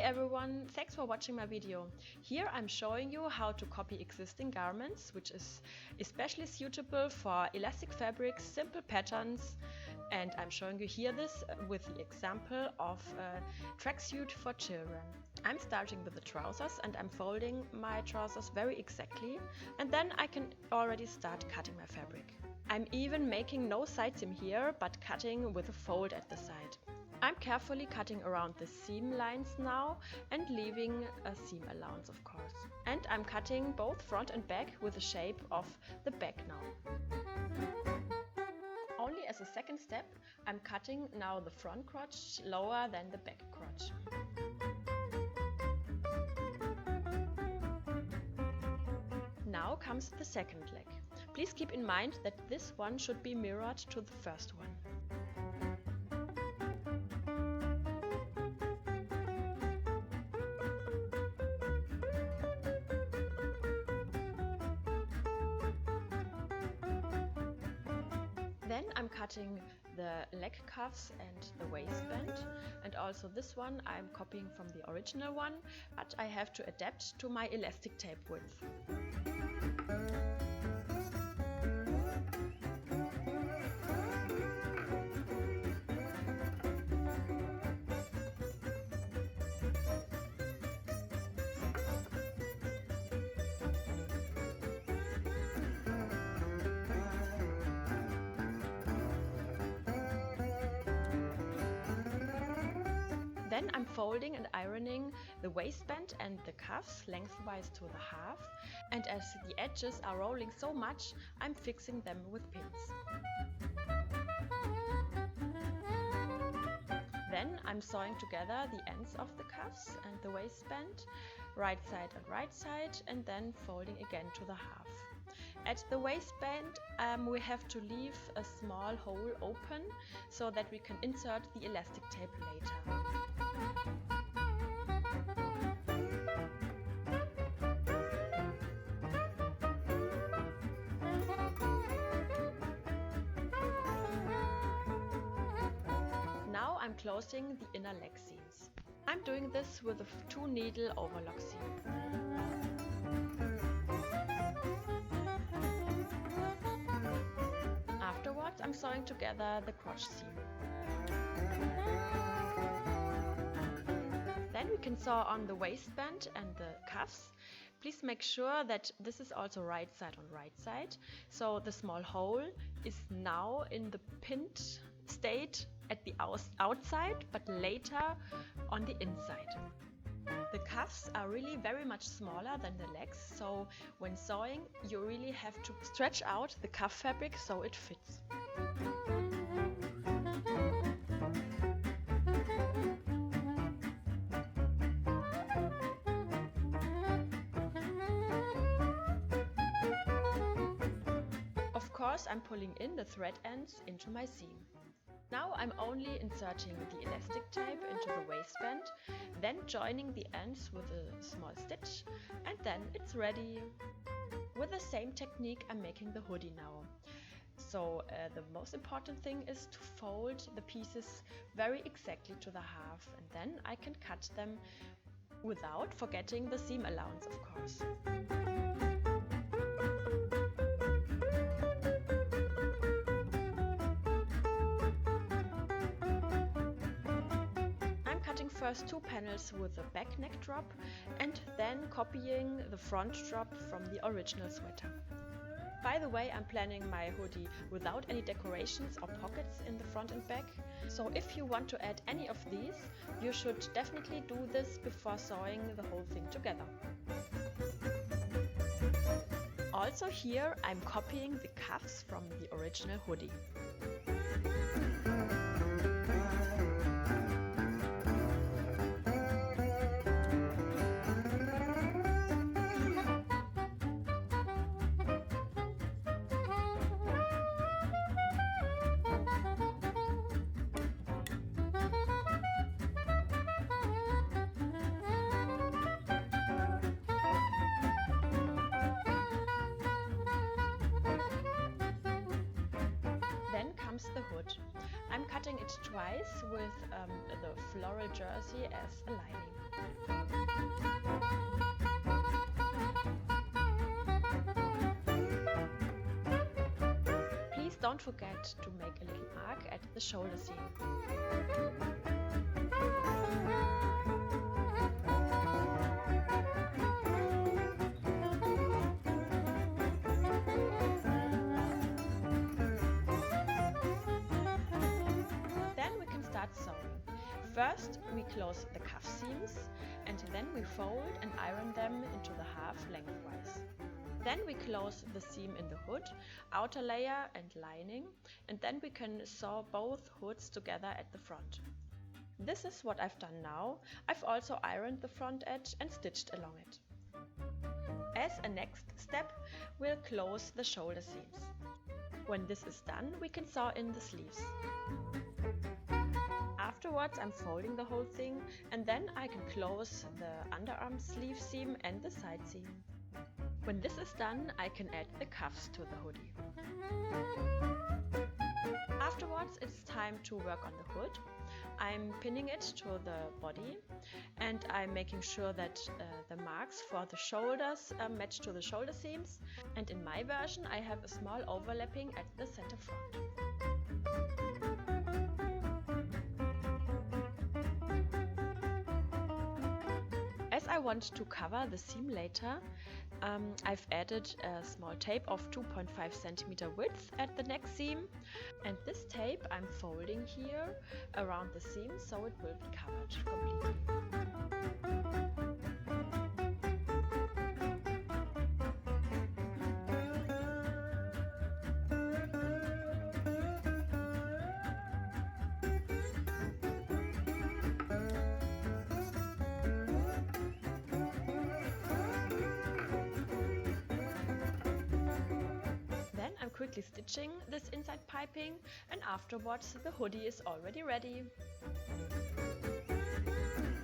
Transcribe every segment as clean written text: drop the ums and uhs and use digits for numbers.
everyone, thanks for watching my video. Here I'm showing you how to copy existing garments, which is especially suitable for elastic fabrics, simple patterns, and I'm showing you here this with the example of a tracksuit for children. I'm starting with the trousers and I'm folding my trousers very exactly, and then I can already start cutting my fabric. I'm even making no side seam here, but cutting with a fold at the side. I'm carefully cutting around the seam lines now and leaving a seam allowance, of course. And I'm cutting both front and back with the shape of the back now. Only as a second step, I'm cutting now the front crotch lower than the back crotch. Now comes the second leg. Please keep in mind that this one should be mirrored to the first one. Then I'm cutting the leg cuffs and the waistband, and also this one I'm copying from the original one, but I have to adapt to my elastic tape width. Then I'm folding and ironing the waistband and the cuffs lengthwise to the half, and as the edges are rolling so much, I'm fixing them with pins. Then I'm sewing together the ends of the cuffs and the waistband, right side and right side, and then folding again to the half. At the waistband we have to leave a small hole open so that we can insert the elastic tape later. Now I'm closing the inner leg seams. I'm doing this with a 2-needle overlock seam. Afterwards, I'm sewing together the crotch seam. Then we can sew on the waistband and the cuffs. Please make sure that this is also right side on right side. So the small hole is now in the pinned state at the outside, but later on the inside. The cuffs are really very much smaller than the legs, so when sewing you really have to stretch out the cuff fabric so it fits. Of course, I'm pulling in the thread ends into my seam. Now I'm only inserting the elastic tape into the waistband, then joining the ends with a small stitch, and then it's ready. With the same technique I'm making the hoodie now. So the most important thing is to fold the pieces very exactly to the half, and then I can cut them without forgetting the seam allowance, of course. First 2 panels with the back neck drop and then copying the front drop from the original sweater. By the way, I'm planning my hoodie without any decorations or pockets in the front and back, so if you want to add any of these, you should definitely do this before sewing the whole thing together. Also here I'm copying the cuffs from the original hoodie. The hood. I'm cutting it twice with the floral jersey as a lining. don't forget to make a little mark at the shoulder seam. Then we can start sewing. First, we close the cuff seams and then we fold and iron them into the half lengthwise. Then we close the seam in the hood, outer layer and lining, and then we can sew both hoods together at the front. This is what I've done now. I've also ironed the front edge and stitched along it. As a next step, we'll close the shoulder seams. When this is done, we can sew in the sleeves. Afterwards, I'm folding the whole thing and then I can close the underarm sleeve seam and the side seam. When this is done, I can add the cuffs to the hoodie. Afterwards, it's time to work on the hood. I'm pinning it to the body and I'm making sure that the marks for the shoulders match to the shoulder seams, and in my version I have a small overlapping at the center front. As I want to cover the seam later, I've added a small tape of 2.5 cm width at the neck seam, and this tape I'm folding here around the seam so it will be covered completely. Quickly stitching this inside piping, and afterwards the hoodie is already ready.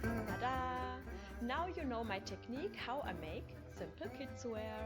Ta-da! Now you know my technique how I make simple kids wear.